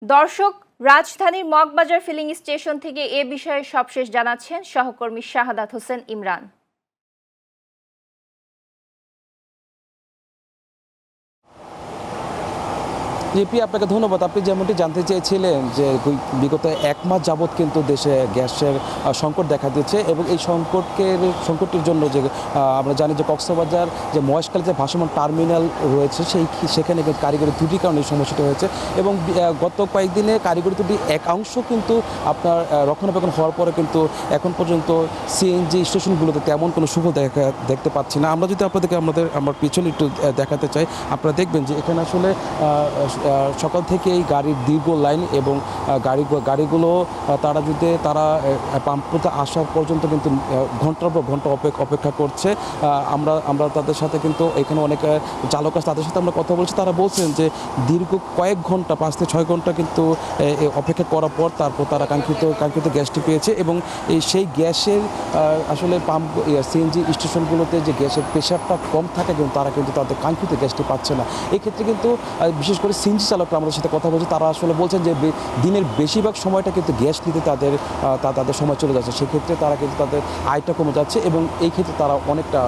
দর্শক, রাজধানীর Moghbazar filling station থেকে এ বিষয়ে সবশেষ জানাচ্ছেন সহকর্মী শাহাদাত হোসেন ইমরান। জিপি, আপনাকে ধন্যবাদ। আপনি যেমনটি জানতে চেয়েছিলেন যে বিগত এক মাস যাবৎ কিন্তু দেশে গ্যাসের সংকট দেখা দিচ্ছে এবং এই সংকটের জন্য যে আমরা জানি যে কক্সবাজার যে মহেশখালী যে ভাসমান টার্মিনাল রয়েছে সেখানে কিন্তু কারিগরি ত্রুটির কারণে এই সমস্যাটি হয়েছে এবং গত কয়েকদিনে কারিগরি ত্রুটি এক অংশ কিন্তু আপনার রক্ষণাবেক্ষণ হওয়ার পরে কিন্তু এখন পর্যন্ত সিএনজি স্টেশনগুলোতে তেমন কোনো সুফল দেখতে পাচ্ছি না। আমরা যদি আপনাদেরকে আমার পিছনে একটু দেখাতে চাই, আপনারা দেখবেন যে এখানে আসলে সকাল থেকে এই গাড়ির দীর্ঘ লাইন এবং গাড়িগুলো তারা পাম্পতে আসার পর্যন্ত কিন্তু ঘন্টার পর ঘন্টা অপেক্ষা করছে। আমরা তাদের সাথে কিন্তু এখানে অনেক চালক আছে, তাদের সাথে আমরা কথা বলছি। তারা বলছেন যে দীর্ঘ কয়েক ঘন্টা 5 থেকে 6 ঘন্টা কিন্তু অপেক্ষা করার পর তারপর তারা কাঙ্ক্ষিত গ্যাসটি পেয়েছে এবং সেই গ্যাসের আসলে পাম্প সিএনজি স্টেশনগুলোতে যে গ্যাসের প্রেশারটা কম থাকে কিন্তু তারা কিন্তু তাদের কাঙ্ক্ষিত গ্যাসটি পাচ্ছে না। এই ক্ষেত্রে কিন্তু বিশেষ করে সিএনজি চালকরা আমাদের সাথে কথা বলছে, তারা আসলে বলছেন যে দিনের বেশিরভাগ সময়টা কিন্তু গ্যাস নিতে তাদের সময় চলে যাচ্ছে। সেক্ষেত্রে তারা কিন্তু তাদের আয়টা কমে যাচ্ছে এবং এই ক্ষেত্রে তারা অনেকটা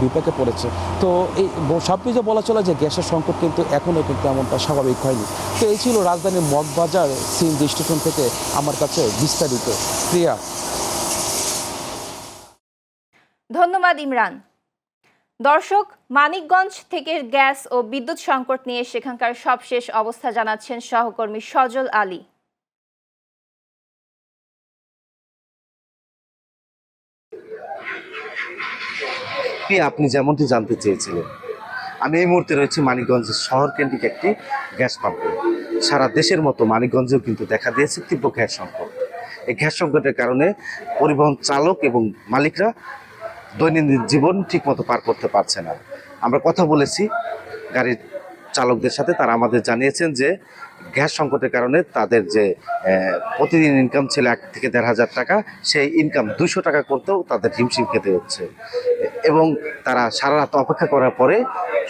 বিপাকে পড়েছে। তো এই সব কিছু বলা চলে যে গ্যাসের সংকট কিন্তু এখনও কিন্তু এমনটা স্বাভাবিক হয়নি। তো এই ছিল রাজধানীর মগবাজার সিএনজি স্টেশন থেকে আমার কাছে বিস্তারিত। প্রিয়া। ধন্যবাদ ইমরান। দর্শক, মানিকগঞ্জ থেকে গ্যাস ও বিদ্যুৎ সংকট নিয়ে সেখানকার সবশেষ অবস্থা জানাচ্ছেন সহকর্মী সজল আলী। আপনি যেমনটি জানতে চেয়েছিলেন, আমি এই মুহূর্তে রয়েছি মানিকগঞ্জের শহর কেন্দ্রিক একটি গ্যাস পাম্পে। সারা দেশের মতো মানিকগঞ্জেও কিন্তু দেখা দিয়েছে তীব্র গ্যাস সংকট। এই গ্যাস সংকটের কারণে পরিবহন চালক এবং মালিকরা দৈনন্দিন জীবন ঠিকমতো পার করতে পারছে না। আমরা কথা বলেছি গাড়ির চালকদের সাথে, তারা আমাদের জানিয়েছেন যে গ্যাস সংকটের কারণে তাদের যে প্রতিদিন ইনকাম ছিল 1 থেকে 1,500 টাকা, সেই ইনকাম 200 টাকা করতেও তাদের হিমশিম খেতে হচ্ছে এবং তারা সারা রাত অপেক্ষা করার পরে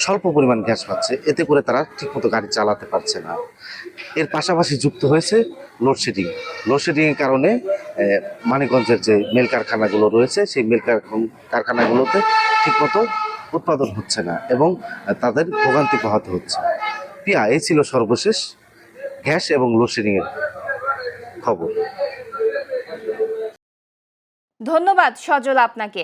স্বল্প পরিমাণ গ্যাস পাচ্ছে, এতে করে তারা ঠিকমতো গাড়ি চালাতে পারছে না। এর পাশাপাশি যুক্ত হয়েছে লোডশেডিংয়ের কারণে মানিকগঞ্জের যে মিল কারখানাগুলো রয়েছে সেই মিল কারখানাগুলোতে ঠিকমতো উৎপাদন হচ্ছে না এবং তাদের ভোগান্তি পোহাতে হচ্ছে। এই ছিল সর্বশেষ গ্যাস এবং লোডশেডিংয়ের খবর। ধন্যবাদ সজল আপনাকে।